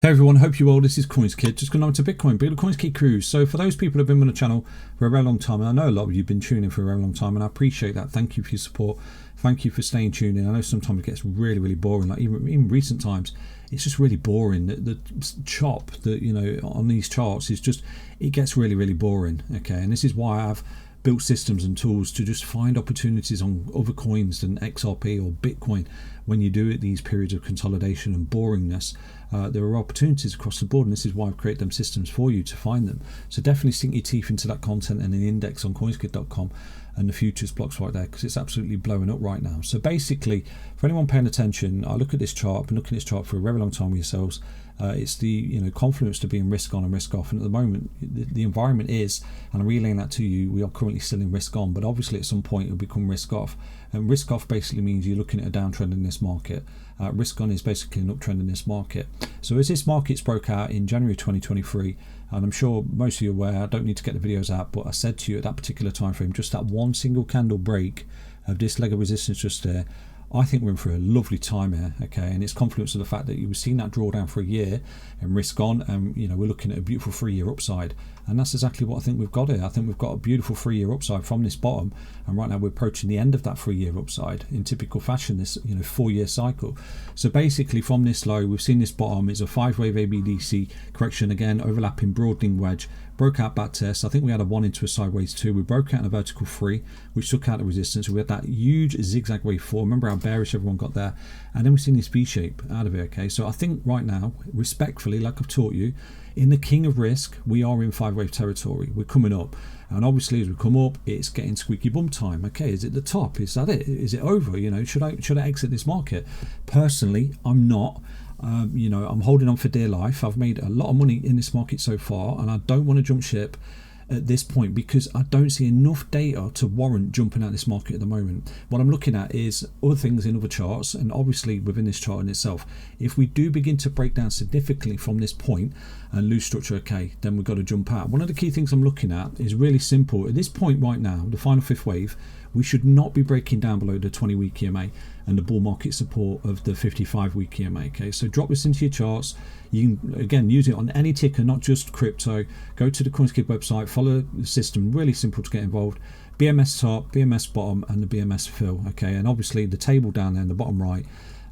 Hey everyone, hope you're well. This is CoinsKid. Just going on to Bitcoin, the CoinsKid cruise. So for those people who have been on the channel for a very long time, and I know a lot of you have been tuning in for a very long time, and I appreciate that. Thank you for your support. Thank you for staying tuned in. I know sometimes it gets really boring. Like even recent times, it's just really boring. The chop that on these charts is just, it gets really boring. Okay, and this is why I've built systems and tools to just find opportunities on other coins than XRP or Bitcoin. When you do it, these periods of consolidation and boringness, there are opportunities across the board, and this is why I've created them systems for you to find them. So definitely sink your teeth into that content and the index on CoinsKid.com and the futures blocks right there, because it's absolutely blowing up right now. So basically, for anyone paying attention, I look at this chart. I've been looking at this chart for a very long time with yourselves. It's the confluence to being risk on and risk off, and at the moment the environment is, and I'm relaying that to you, we are currently still in risk on, but obviously at some point it'll become risk off. And risk off basically means you're looking at a downtrend in this market. Risk on is basically an uptrend in this market. So as this market's broke out in January 2023, and I'm sure most of you are aware, I don't need to get the videos out, but I said to you at that particular time frame, just that one single candle break of this leg of resistance just there, I think we're in for a lovely time here, okay? And it's confluence of the fact that you've seen that drawdown for a year and risk on, and we're looking at a beautiful 3-year upside, and that's exactly what I think we've got here. I think we've got a beautiful 3-year upside from this bottom, and right now we're approaching the end of that 3-year upside in typical fashion, this 4-year cycle. So basically from this low, we've seen this bottom is a 5-wave ABDC correction, again overlapping broadening wedge, broke out back test. I think we had a 1 into a sideways 2. We broke out in a vertical 3, which took out the resistance. We had that huge zigzag wave 4. Remember how bearish everyone got there, and then we've seen this V shape out of it. Okay, so I think right now, respectfully, like I've taught you, in the king of risk, we are in 5-wave territory. We're coming up, and obviously as we come up, it's getting squeaky bum time. Okay, is it the top? Is that it? Is it over? Should I exit this market? Personally, I'm not. I'm holding on for dear life. I've made a lot of money in this market so far, and I don't want to jump ship at this point because I don't see enough data to warrant jumping out this market at the moment. What I'm looking at is other things in other charts, and obviously within this chart in itself, if we do begin to break down significantly from this point and lose structure, okay, then we've got to jump out. One of the key things I'm looking at is really simple. At this point right now, the final 5th wave, we should not be breaking down below the 20-week EMA and the bull market support of the 55-week EMA. Okay, so drop this into your charts. You can again use it on any ticker, not just crypto. Go to the CoinsKid website, follow the system, really simple to get involved. BMS top, BMS bottom, and the BMS fill. Okay, and obviously the table down there in the bottom right,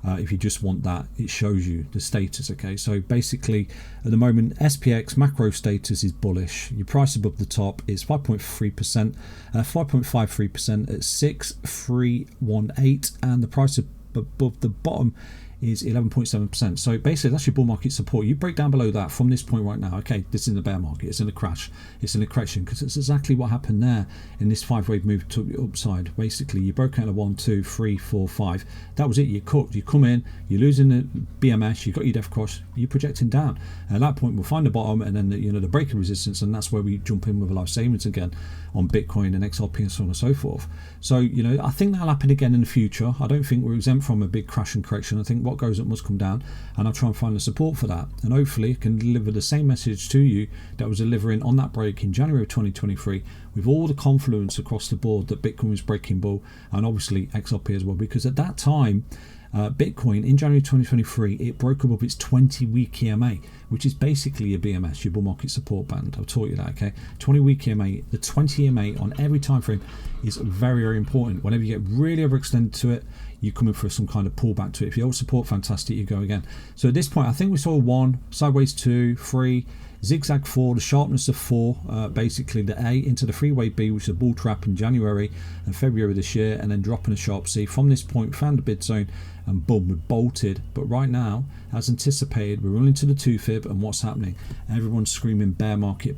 if you just want that, it shows you the status. Okay, so basically at the moment SPX macro status is bullish. Your price above the top is 5.3%, 5.53% at 6318, and the price above the bottom is 11.7%. So basically that's your bull market support. You break down below that from this point right now, okay, this is in the bear market, it's in a crash, it's in a correction, because it's exactly what happened there in this 5-wave move to the upside. Basically you broke out a 1, 2, 3, 4, 5. That was it. You cooked. You come in, you're losing the BMS, you got your def cross, you're projecting down. And at that point we'll find the bottom, and then the break of resistance, and that's where we jump in with a life savings again on Bitcoin and XRP and so on and so forth. So I think that'll happen again in the future. I don't think we're exempt from a big crash and correction. I think what goes up must come down, and I'll try and find the support for that, and hopefully I can deliver the same message to you that I was delivering on that break in January of 2023, with all the confluence across the board that Bitcoin was breaking bull, and obviously XRP as well, because at that time Bitcoin in January 2023, it broke above its 20-week EMA, which is basically your BMS, your bull market support band. I've taught you that. Okay, 20-week EMA, the 20 EMA on every time frame is very important. Whenever you get really overextended to it, you're coming for some kind of pullback to it. If you hold support, fantastic, you go again. So at this point, I think we saw 1, sideways 2, 3, zigzag 4, the sharpness of 4, basically the A into the 3-wave B, which is a bull trap in January and February this year, and then dropping a sharp C. From this point, we found a bid zone, and boom, we bolted. But right now, as anticipated, we're running to the 2-fib, and what's happening? Everyone's screaming bear market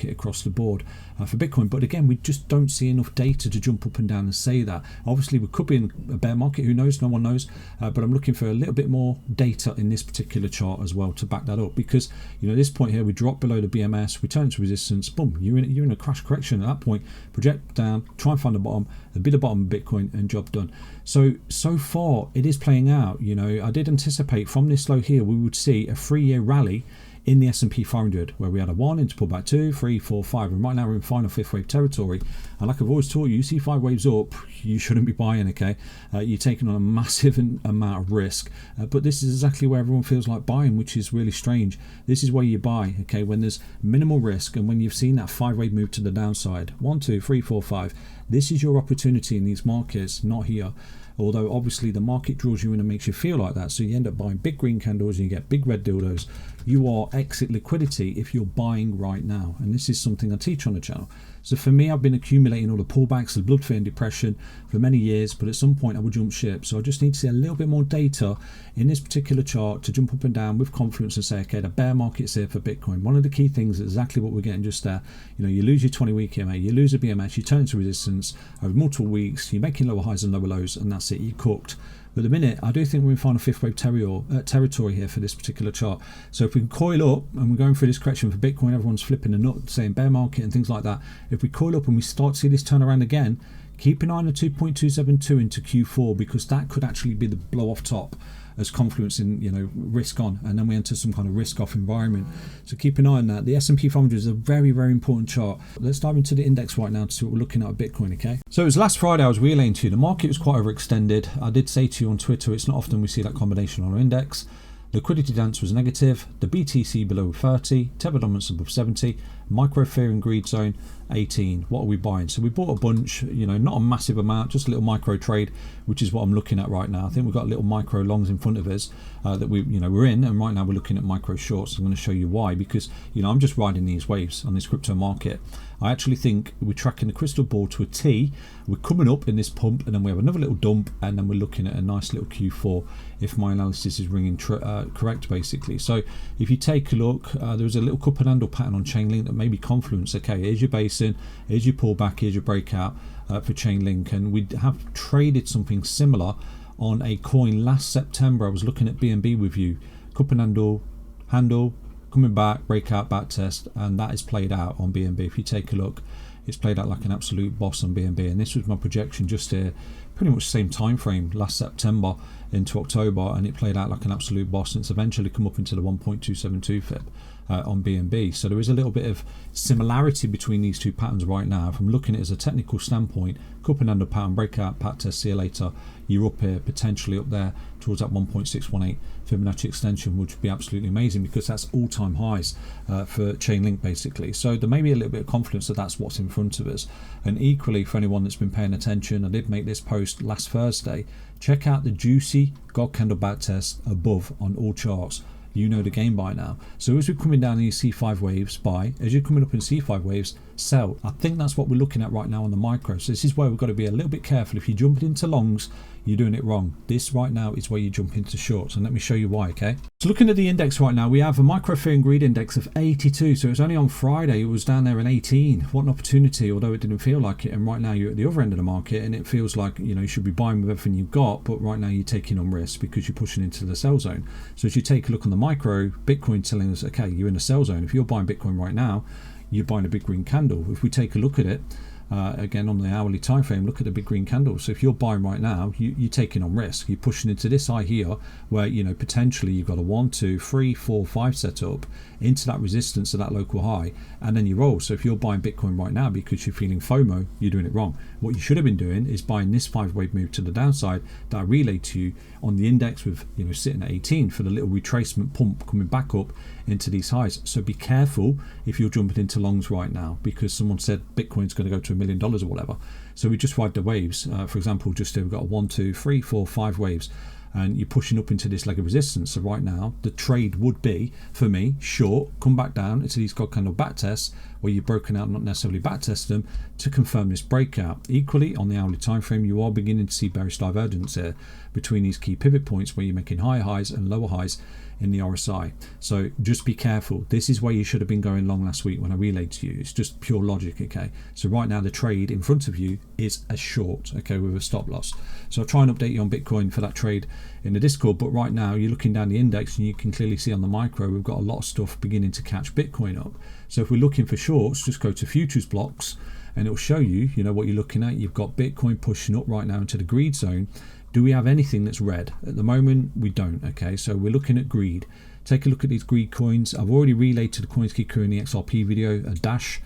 across the board for Bitcoin. But again, we just don't see enough data to jump up and down and say that. Obviously, we could be in a bear market, who knows? No one knows. But I'm looking for a little bit more data in this particular chart as well to back that up, because at this point here, we drop below the BMS, we turn to resistance, boom, you're in a crash correction. At that point, project down, try and find the bottom, be the bottom of Bitcoin, and job done. So far it is playing out. I did anticipate from this low here we would see a 3-year rally in the S&P 500, where we had a 1 into pullback 2, 3, 4, 5, and right now we're in final fifth wave territory. And like I've always taught you, see 5 waves up, you shouldn't be buying, okay? You're taking on a massive amount of risk, but this is exactly where everyone feels like buying, which is really strange. This is where you buy, okay, when there's minimal risk and when you've seen that 5 wave move to the downside. 1, 2, 3, 4, 5. This is your opportunity in these markets, not here. Although obviously the market draws you in and makes you feel like that, so you end up buying big green candles and you get big red dildos. You are exit liquidity if you're buying right now, and this is something I teach on the channel. So for me, I've been accumulating all the pullbacks, the blood fear and depression for many years, but at some point I would jump ship. So I just need to see a little bit more data in this particular chart to jump up and down with confidence and say, okay, the bear market's here for Bitcoin. One of the key things is exactly what we're getting just there. You know, you lose your 20-week EMA, you lose a BMS, you turn into resistance over multiple weeks, you're making lower highs and lower lows, and that's it, you're cooked. But at the minute, I do think we're in final fifth wave territory here for this particular chart. So if we can coil up, and we're going through this correction for Bitcoin, everyone's flipping a nut, saying bear market and things like that. If we coil up and we start to see this turn around again, keep an eye on the 2.272 into Q4, because that could actually be the blow off top as confluence in, you know, risk on, and then we enter some kind of risk off environment. So keep an eye on that. The S&P 500 is a very, very important chart. Let's dive into the index right now to see what we're looking at Bitcoin, okay? So it was last Friday I was relaying to you, the market was quite overextended. I did say to you on Twitter, it's not often we see that combination on our index. Liquidity dance was negative, the BTC below 30, Tether dominance above 70, micro fear and greed zone 18. What are we buying? So we bought a bunch, you know, not a massive amount, just a little micro trade, which is what I'm looking at right now. I think we've got little micro longs in front of us that we're in, and right now we're looking at micro shorts. I'm going to show you why, because, you know, I'm just riding these waves on this crypto market. I actually think we're tracking the crystal ball to a T. We're coming up in this pump, and then we have another little dump, and then we're looking at a nice little Q4 if my analysis is ringing correct, basically. So if you take a look, there was a little cup and handle pattern on Chainlink that may be confluence. Okay, here's your basin, here's your pullback, here's your breakout for Chainlink, and we have traded something similar on a coin last September. I was looking at BNB with you, cup and handle, coming back, breakout, back test, and that is played out on BNB. If you take a look, it's played out like an absolute boss on BNB, and this was my projection just here, pretty much the same time frame, last September into October, and it played out like an absolute boss, and it's eventually come up into the 1.272 FIB on BNB. So there is a little bit of similarity between these two patterns right now. If I'm looking at it as a technical standpoint, cup and handle pattern, breakout, pat test, see you later, you're up here, potentially up there towards that 1.618 Fibonacci extension, which would be absolutely amazing, because that's all-time highs for Chainlink, basically. So there may be a little bit of confidence that that's what's in front of us. And equally, for anyone that's been paying attention, I did make this post last Thursday, check out the juicy God candle back test above on all charts. You know the game by now. So as we're coming down in these C5 waves, buy. As you're coming up in C5 waves, sell. I think that's what we're looking at right now on the micro. So this is where we've got to be a little bit careful. If you jump into longs, you're doing it wrong. This right now is where you jump into shorts, and let me show you why, okay? So looking at the index right now, we have a micro fear and greed index of 82. So it's only on Friday it was down there in 18. What an opportunity, although it didn't feel like it. And right now you're at the other end of the market, and it feels like, you know, you should be buying with everything you've got, but right now you're taking on risk because you're pushing into the sell zone. So as you take a look on the micro, Bitcoin telling us, okay, you're in a sell zone. If you're buying Bitcoin right now, you're buying a big green candle. If we take a look at it, again on the hourly time frame, look at the big green candle. So if you're buying right now, you're taking on risk. You're pushing into this high here, where, you know, potentially you've got a 1, 2, 3, 4, 5 setup into that resistance to that local high, and then you roll. So if you're buying Bitcoin right now because you're feeling FOMO, you're doing it wrong. What you should have been doing is buying this 5-wave move to the downside that I relayed to you on the index, with, you know, sitting at 18 for the little retracement pump coming back up into these highs. So be careful if you're jumping into longs right now, because someone said Bitcoin's going to go to $1 million or whatever. So we just ride the waves. For example, just here we've got a 1, 2, 3, 4, 5 waves, and you're pushing up into this leg of resistance. So right now the trade would be, for me, short, come back down into these God candle back tests where you've broken out, not necessarily back test them, to confirm this breakout. Equally, on the hourly time frame, you are beginning to see bearish divergence here between these key pivot points where you're making higher highs and lower highs in the RSI. So just be careful. This is where you should have been going long last week when I relayed to you. It's just pure logic, okay? So right now the trade in front of you is a short, okay, with a stop loss. So I'll try and update you on Bitcoin for that trade in the Discord, but right now you're looking down the index and you can clearly see on the micro we've got a lot of stuff beginning to catch Bitcoin up. So if we're looking for shorts, just go to futures blocks and it'll show you, you know, what you're looking at. You've got Bitcoin pushing up right now into the greed zone. Do we have anything that's red? At the moment, we don't, okay? So we're looking at greed. Take a look at these Greek coins. I've already relayed to the CoinsKid crew in the XRP video a Dash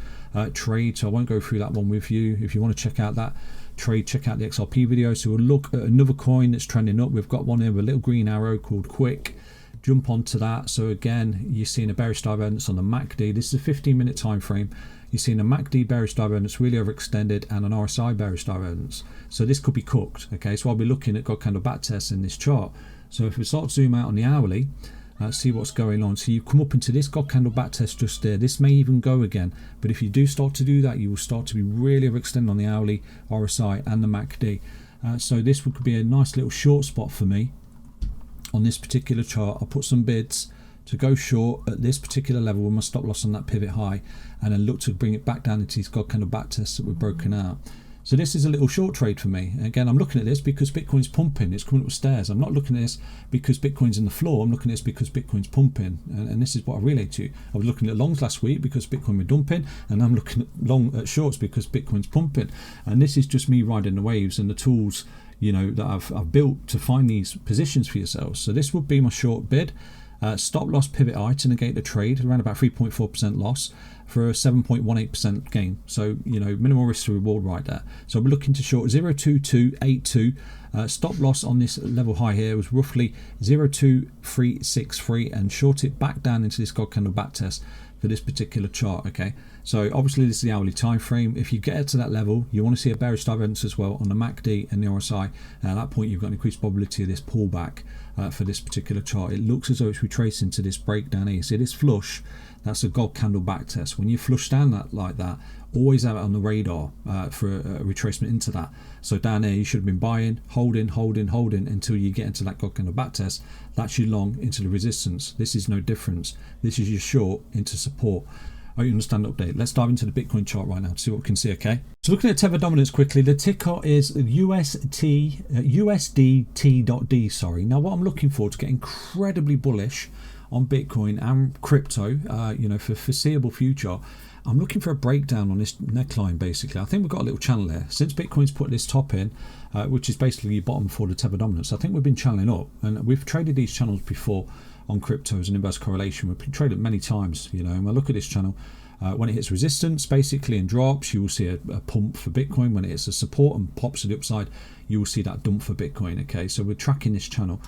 trade, so I won't go through that one with you. If you want to check out that trade, check out the XRP video. So we'll look at another coin that's trending up. We've got one here with a little green arrow called Quick. Jump onto that. So again, you're seeing a bearish divergence on the MACD. This is a 15-minute time frame. You're seeing a MACD bearish divergence really overextended and an RSI bearish divergence. So this could be cooked. Okay, so I'll be looking at God candle back tests in this chart. So if we start to zoom out on the hourly, see what's going on. So you come up into this God candle back test just there. This may even go again, but if you do start to do that, you will start to be really overextended on the hourly, RSI and the MACD. So this could be a nice little short spot for me on this particular chart. I'll put some bids to go short at this particular level with my stop loss on that pivot high, and then look to bring it back down into these God candle back tests that we've broken out. So this is a little short trade for me. Again, I'm looking at this because Bitcoin's pumping. It's coming up stairs. I'm not looking at this because Bitcoin's in the floor. I'm looking at this because Bitcoin's pumping. And this is what I relate to. I was looking at longs last week because Bitcoin were dumping, and I'm looking at shorts because Bitcoin's pumping. And this is just me riding the waves and the tools, you know, that I've built to find these positions for yourselves. So this would be my short bid. Stop loss pivot high to negate the trade, around about 3.4% loss for a 7.18% gain. So, you know, minimal risk to reward right there. So we're looking to short 02282. Stop loss on this level high here was roughly 02363, and short it back down into this God candle back test for this particular chart. Okay, so obviously this is the hourly time frame. If you get to that level, you want to see a bearish divergence as well on the MACD and the RSI, and at that point you've got an increased probability of this pullback for this particular chart. It looks as though it's retracing to this breakdown here. See this flush? That's a God candle back test. When you flush down that like that, always have it on the radar for a retracement into that. So down there, you should have been buying, holding until you get into that God candle back test. That's your long into the resistance. This is no difference. This is your short into support. I hope you understand the update. Let's dive into the Bitcoin chart right now to see what we can see, okay? So looking at Tether dominance quickly, the ticker is USDT.D, sorry. Now what I'm looking for to get incredibly bullish on Bitcoin and crypto, you know, for foreseeable future, I'm looking for a breakdown on this neckline basically. I think we've got a little channel there. Since Bitcoin's put this top in, which is basically your bottom for the Tether dominance, I think we've been channeling up, and we've traded these channels before on crypto as an inverse correlation. We've traded many times, you know, and we'll look at this channel. When it hits resistance basically and drops, you will see a pump for Bitcoin. When it hits a support and pops to the upside, you will see that dump for Bitcoin. Okay, so we're tracking this channel.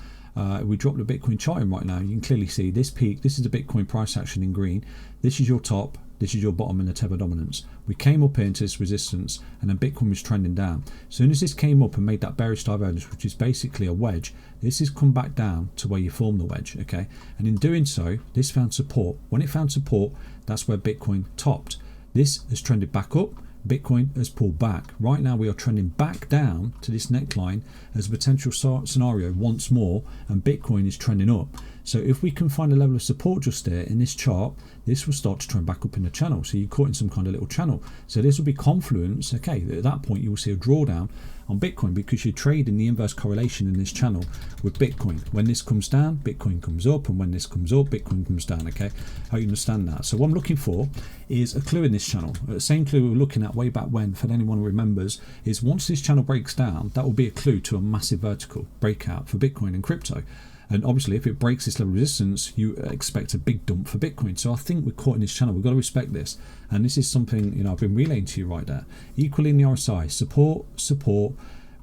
We dropped the Bitcoin chart in right now. You can clearly see this peak. This is the Bitcoin price action in green. This is your top. This is your bottom in the Tether dominance. We came up here into this resistance, and then Bitcoin was trending down. As soon as this came up and made that bearish divergence, which is basically a wedge, this has come back down to where you form the wedge, okay? And in doing so, this found support. When it found support, that's where Bitcoin topped. This has trended back up. Bitcoin has pulled back. Right now we are trending back down to this neckline as a potential scenario once more, and Bitcoin is trending up. So if we can find a level of support just there in this chart, this will start to trend back up in the channel. So you're caught in some kind of little channel. So this will be confluence. Okay, at that point you will see a drawdown on Bitcoin because you're trading the inverse correlation in this channel with Bitcoin. When this comes down, Bitcoin comes up, and when this comes up, Bitcoin comes down. Okay, how you understand that? So what I'm looking for is a clue in this channel. The same clue we were looking at way back when, for anyone who remembers, is once this channel breaks down, that will be a clue to a massive vertical breakout for Bitcoin and crypto. And obviously, if it breaks this level of resistance, you expect a big dump for Bitcoin. So I think we're caught in this channel. We've got to respect this. And this is something, you know, I've been relaying to you right there. Equally in the RSI, support, support,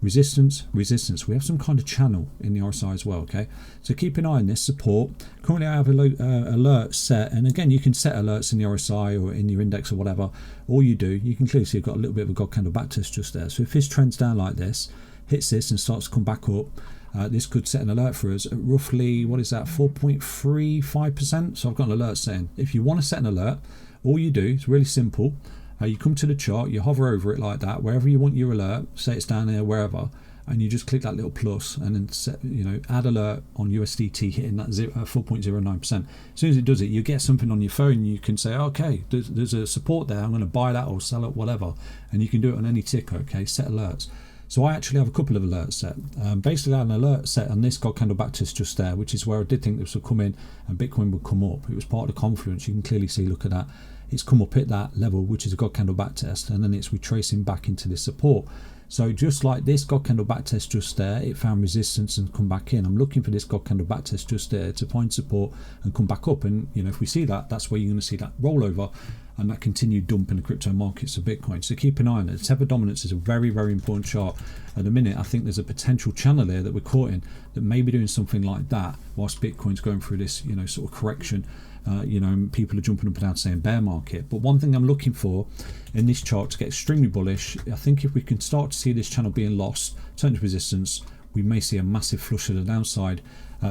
resistance, resistance. We have some kind of channel in the RSI as well, okay? So keep an eye on this support. Currently, I have alert set. And again, you can set alerts in the RSI or in your index or whatever. All you do, you can clearly see you've got a little bit of a God candle back test just there. So if this trends down like this, hits this and starts to come back up, this could set an alert for us at roughly, what is that, 4.35%. So I've got an alert setting. If you want to set an alert, all you do is really simple. You come to the chart, you hover over it like that, wherever you want your alert, say it's down there, wherever, and you just click that little plus and then set, you know, add alert on USDT hitting that 4.09%. As soon as it does it, you get something on your phone. You can say, okay, there's a support there. I'm going to buy that or sell it, whatever. And you can do it on any ticker, okay, set alerts. So I actually have a couple of alerts set. Basically I had an alert set on this God candle back test just there, which is where I did think this would come in and Bitcoin would come up. It was part of the confluence. You can clearly see, look at that. It's come up at that level, which is a God candle back test, and then it's retracing back into this support. So just like this God candle backtest just there, it found resistance and come back in. I'm looking for this God candle backtest just there to find support and come back up. And if we see that, that's where you're going to see that rollover and that continued dump in the crypto markets of Bitcoin. So keep an eye on it. Tether dominance is a very, very important chart. At the minute, I think there's a potential channel there that we're caught in that may be doing something like that whilst Bitcoin's going through this, sort of correction. And people are jumping up and down saying bear market. But one thing I'm looking for in this chart to get extremely bullish, I think if we can start to see this channel being lost, turn to resistance, we may see a massive flush to the downside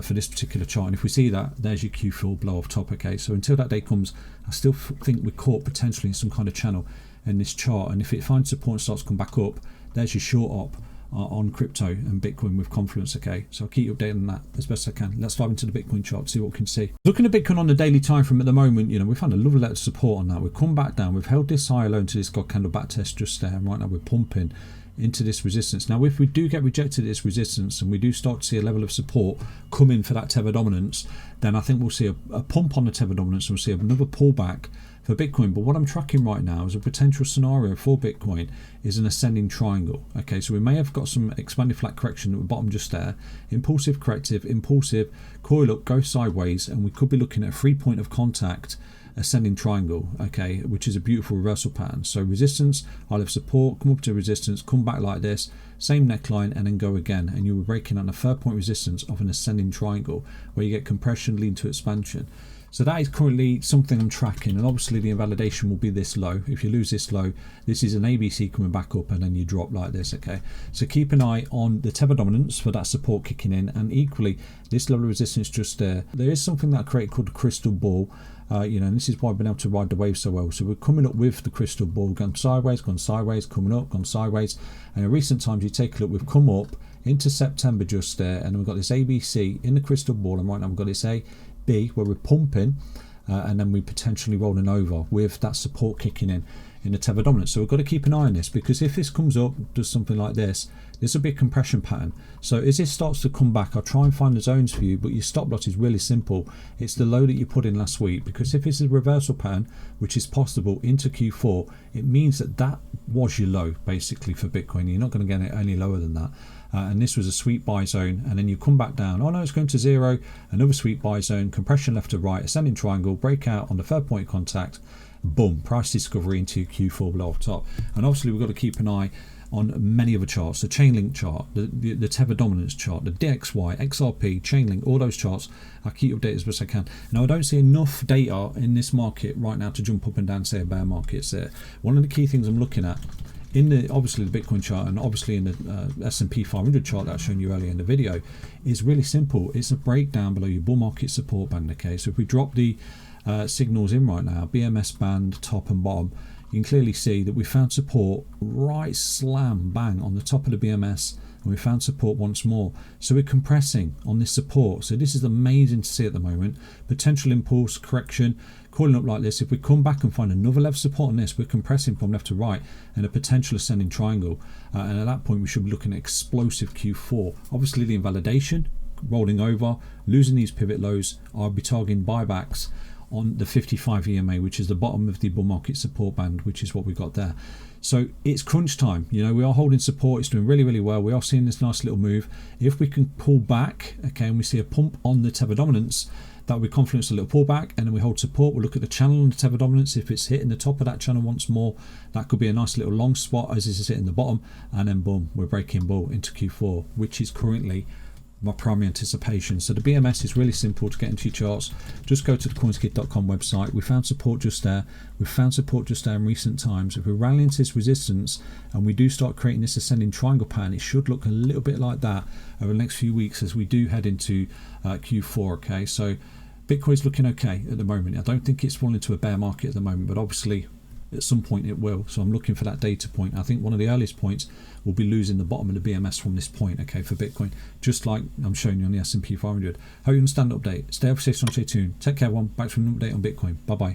for this particular chart. And if we see that, there's your Q4 blow off top. Okay, so until that day comes, I still think we're caught potentially in some kind of channel in this chart. And if it finds support and starts to come back up, there's your short op on crypto and Bitcoin with confluence. Okay, so I'll keep you updated on that as best I can. Let's dive into the Bitcoin chart, see what we can see. Looking at Bitcoin on the daily time frame at the moment, we found a lovely level of support on that. We've come back down, we've held this high alone to this God candle back test just there, and right now we're pumping into this resistance. Now if we do get rejected at this resistance and we do start to see a level of support come in for that Tether dominance, then I think we'll see a pump on the Tether dominance and we'll see another pullback for Bitcoin. But what I'm tracking right now as a potential scenario for Bitcoin is an ascending triangle. Okay, so we may have got some expanded flat correction at the bottom just there, impulsive corrective, impulsive, coil up, go sideways, and we could be looking at a 3-point of contact ascending triangle, okay, which is a beautiful reversal pattern. So resistance, I'll have support, come up to resistance, come back like this, same neckline, and then go again, and you were breaking on a 3-point resistance of an ascending triangle where you get compression lead to expansion. So that is currently something I'm tracking, and obviously the invalidation will be this low. If you lose this low, this is an ABC coming back up and then you drop like this, okay? So keep an eye on the Tether dominance for that support kicking in, and equally this level of resistance just there. There is something that I created called the crystal ball, and this is why I've been able to ride the wave so well. So we're coming up with the crystal ball, gone sideways, coming up, gone sideways, and in recent times you take a look, we've come up into September just there, and we've got this ABC in the crystal ball, and right now we've got this A, B, where we're pumping, and then we potentially rolling over with that support kicking in the Tether dominance. So we've got to keep an eye on this, because if this comes up, does something like this will be a compression pattern. So as this starts to come back, I'll try and find the zones for you, but your stop loss is really simple. It's the low that you put in last week, because if it's a reversal pattern, which is possible into Q4, it means that was your low basically for Bitcoin. You're not going to get it any lower than that. And this was a sweet buy zone, and then you come back down, oh no, it's going to zero, another sweet buy zone, compression left to right, ascending triangle, breakout on the 3rd-point contact, boom, price discovery into Q4 below off top. And obviously we've got to keep an eye on many other charts, the Chainlink chart, the Tether dominance chart, the DXY, XRP, Chainlink, all those charts. I'll keep you updated as best I can. Now I don't see enough data in this market right now to jump up and down, say a bear market. So one of the key things I'm looking at in obviously the Bitcoin chart, and obviously in the S&P 500 chart that I've shown you earlier in the video, is really simple. It's a breakdown below your bull market support band. Okay, so if we drop the signals in right now, BMS band, top and bottom, you can clearly see that we found support right slam bang on the top of the BMS, and we found support once more. So we're compressing on this support. So this is amazing to see at the moment. Potential impulse correction, coiling up like this. If we come back and find another level of support on this, we're compressing from left to right and a potential ascending triangle. And at that point, we should be looking at explosive Q4. Obviously, the invalidation, rolling over, losing these pivot lows, I'll be targeting buybacks on the 55 EMA, which is the bottom of the bull market support band, which is what we got there. So it's crunch time. We are holding support. It's doing really, really well. We are seeing this nice little move. If we can pull back, okay, and we see a pump on the Tether dominance, that will be confluence a little pullback, and then we hold support. We'll look at the channel on the Tether dominance. If it's hitting the top of that channel once more, that could be a nice little long spot as this is hitting the bottom, and then boom, we're breaking bull into Q4, which is currently my primary anticipation. So the BMS is really simple to get into your charts. Just go to the CoinsKid.com website. We found support just there. We've found support just there in recent times. If we rally into this resistance and we do start creating this ascending triangle pattern, it should look a little bit like that over the next few weeks as we do head into Q4. Okay, so Bitcoin's looking okay at the moment. I don't think it's fallen into a bear market at the moment, but obviously at some point it will. So I'm looking for that data point. I think one of the earliest points will be losing the bottom of the BMS from this point, okay, for Bitcoin, just like I'm showing you on the S&P 500. Hope you understand the update. Stay up, stay strong, stay tuned. Take care, everyone. Back to an update on Bitcoin. Bye-bye.